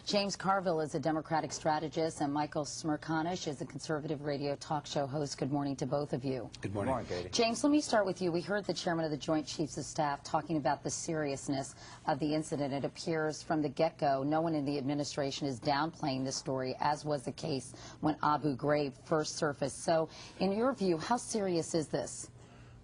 James Carville is a Democratic strategist, and Michael Smerconish is a conservative radio talk show host. Good morning to both of you. Good morning. Good morning, Katie. James, let me start with you. We heard the chairman of the Joint Chiefs of Staff talking about the seriousness of the incident. It appears from the get-go no one in the administration is downplaying this story, as was the case when Abu Ghraib first surfaced. So, in your view, how serious is this?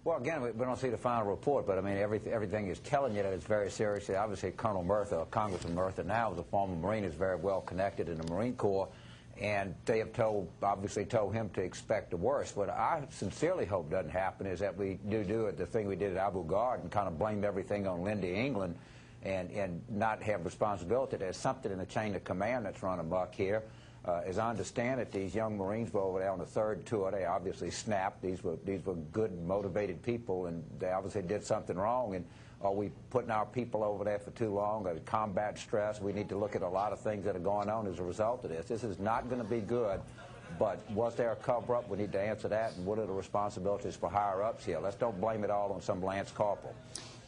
Well, again, we don't see the final report, but I mean, everything is telling you that it's very serious. Obviously, Colonel Murtha, Congressman Murtha now, is a former Marine, is very well connected in the Marine Corps, and they have obviously told him to expect the worst. What I sincerely hope doesn't happen is that we do it, the thing we did at Abu Ghraib, and kind of blame everything on Lindy England and not have responsibility. There's something in the chain of command that's run amok here. As I understand it, these young Marines were over there on the third tour. They obviously snapped. These were good, motivated people, and they obviously did something wrong. And are we putting our people over there for too long? Combat stress. We need to look at a lot of things that are going on as a result of this. This is not going to be good. But was there a cover-up? We need to answer that. And what are the responsibilities for higher-ups here? Let's don't blame it all on some Lance Corporal.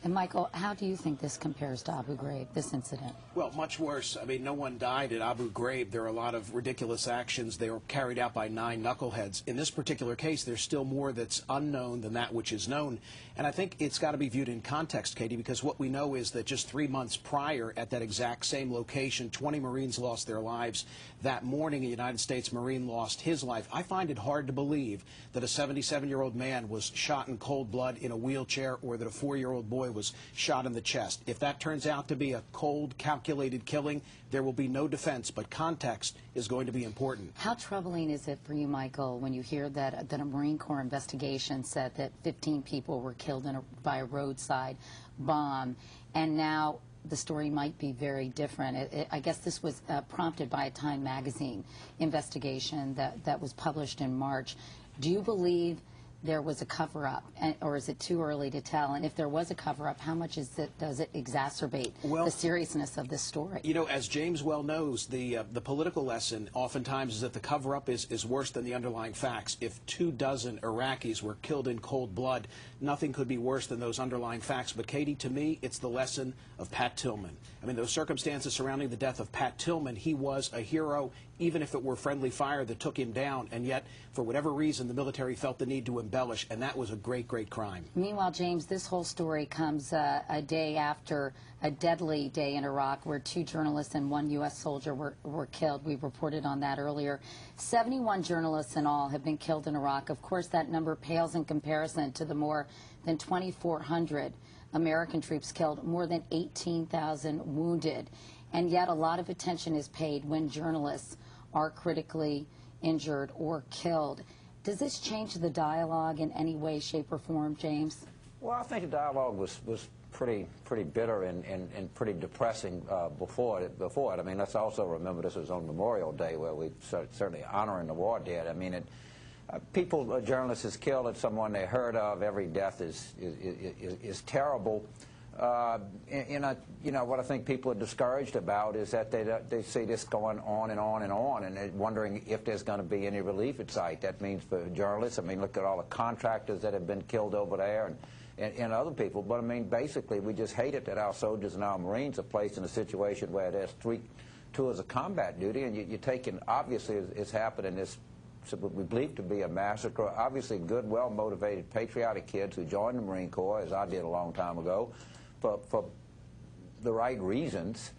And, Michael, how do you think this compares to Abu Ghraib, this incident? Well, much worse. I mean, no one died at Abu Ghraib. There are a lot of ridiculous actions. They were carried out by 9 knuckleheads. In this particular case, there's still more that's unknown than that which is known. And I think it's got to be viewed in context, Katie, because what we know is that just 3 months prior, at that exact same location, 20 Marines lost their lives. That morning, a United States Marine lost his life. I find it hard to believe that a 77-year-old man was shot in cold blood in a wheelchair, or that a 4-year-old boy was shot in the chest. If that turns out to be a cold, calculated killing, there will be no defense, but context is going to be important. How troubling is it for you, Michael, when you hear that a Marine Corps investigation said that 15 people were killed by a roadside bomb, and now the story might be very different? I guess this was prompted by a Time magazine investigation that was published in March. Do you believe there was a cover-up, or is it too early to tell? And if there was a cover-up, how much does it exacerbate the seriousness of this story? You know, as James well knows, the political lesson oftentimes is that the cover-up is worse than the underlying facts. If 24 Iraqis were killed in cold blood, nothing could be worse than those underlying facts. But, Katie, to me, it's the lesson of Pat Tillman. I mean, those circumstances surrounding the death of Pat Tillman, he was a hero, even if it were friendly fire that took him down, and yet, for whatever reason, the military felt the need to embellish, and that was a great, great crime. Meanwhile, James, this whole story comes a day after a deadly day in Iraq where 2 journalists and 1 U.S. soldier were killed. We reported on that earlier. 71 journalists in all have been killed in Iraq. Of course, that number pales in comparison to the more than 2,400 American troops killed, more than 18,000 wounded. And yet a lot of attention is paid when journalists are critically injured or killed. Does this change the dialogue in any way, shape, or form, James? Well, I think the dialogue was pretty bitter and pretty depressing before it. I mean, let's also remember this was on Memorial Day, where we certainly honoring the war dead. I mean, a journalist is killed, and someone they heard of. Every death is terrible. You know, what I think people are discouraged about is that they see this going on and on and on, and they're wondering if there's going to be any relief at sight. That means for journalists, I mean, look at all the contractors that have been killed over there and other people. But, I mean, basically, we just hate it that our soldiers and our Marines are placed in a situation where there's 3 tours of combat duty, and you're taking, obviously, it's happening this, what we believe to be a massacre. Obviously, good, well-motivated, patriotic kids who joined the Marine Corps, as I did a long time ago, for the right reasons.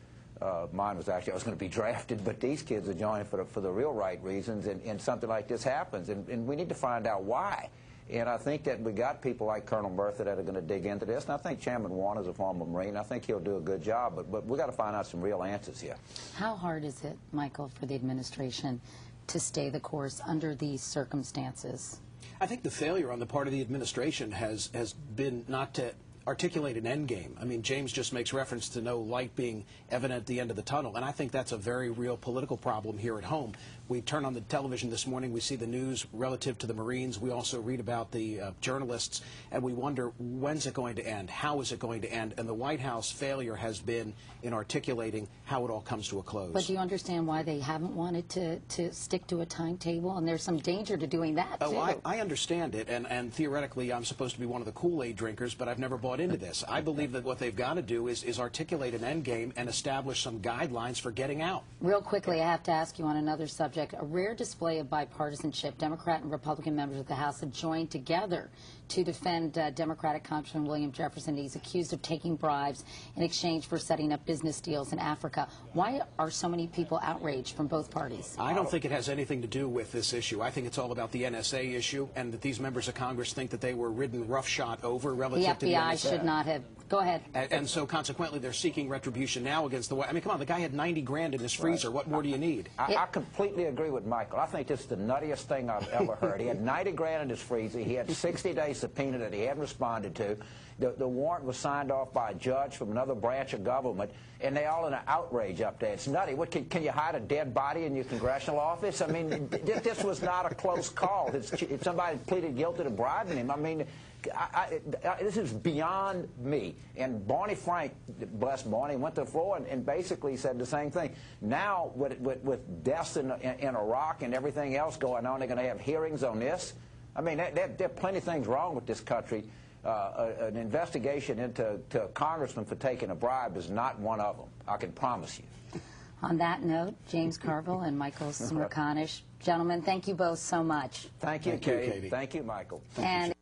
Mine was actually I was going to be drafted, but these kids are joining for the real right reasons, and something like this happens, and we need to find out why. And I think that we got people like Colonel Murtha that are going to dig into this, and I think Chairman Warner's a former Marine. I think he'll do a good job, but we got to find out some real answers here. How hard is it, Michael, for the administration to stay the course under these circumstances? I think the failure on the part of the administration has been not to articulate an end game. I mean, James just makes reference to no light being evident at the end of the tunnel, and I think that's a very real political problem here at home. We turn on the television this morning, we see the news relative to the Marines. We also read about the journalists, and we wonder, when's it going to end? How is it going to end? And the White House failure has been in articulating how it all comes to a close. But do you understand why they haven't wanted to stick to a timetable? And there's some danger to doing that, too. Oh, I understand it, and theoretically I'm supposed to be one of the Kool-Aid drinkers, but I've never bought bought into this. I believe that what they've got to do is articulate an end game and establish some guidelines for getting out. Real quickly, I have to ask you on another subject. A rare display of bipartisanship. Democrat and Republican members of the House have joined together to defend Democratic Congressman William Jefferson. He's accused of taking bribes in exchange for setting up business deals in Africa. Why are so many people outraged from both parties? I don't think it has anything to do with this issue. I think it's all about the NSA issue, and that these members of Congress think that they were ridden roughshod over relative to the NSA. The FBI should not have. Go ahead. And so consequently, they're seeking retribution now against the. I mean, come on, the guy had 90 grand in his freezer. Right. What more do you need? I completely agree with Michael. I think this is the nuttiest thing I've ever heard. He had 90 grand in his freezer. He had 60-day subpoena that he hadn't responded to. The warrant was signed off by a judge from another branch of government, and they all in an outrage up there. It's nutty. What, can you hide a dead body in your congressional office? I mean, this was not a close call. If somebody pleaded guilty to bribing him, I mean, this is beyond me. And Barney Frank, bless Barney, went to the floor and basically said the same thing. Now, with deaths in Iraq and everything else going on, they're going to have hearings on this. I mean, there are plenty of things wrong with this country. An investigation into a congressman for taking a bribe is not one of them. I can promise you. On that note, James Carville and Michael Smerconish, gentlemen, thank you both so much. Thank you, Katie. Thank you, Michael. And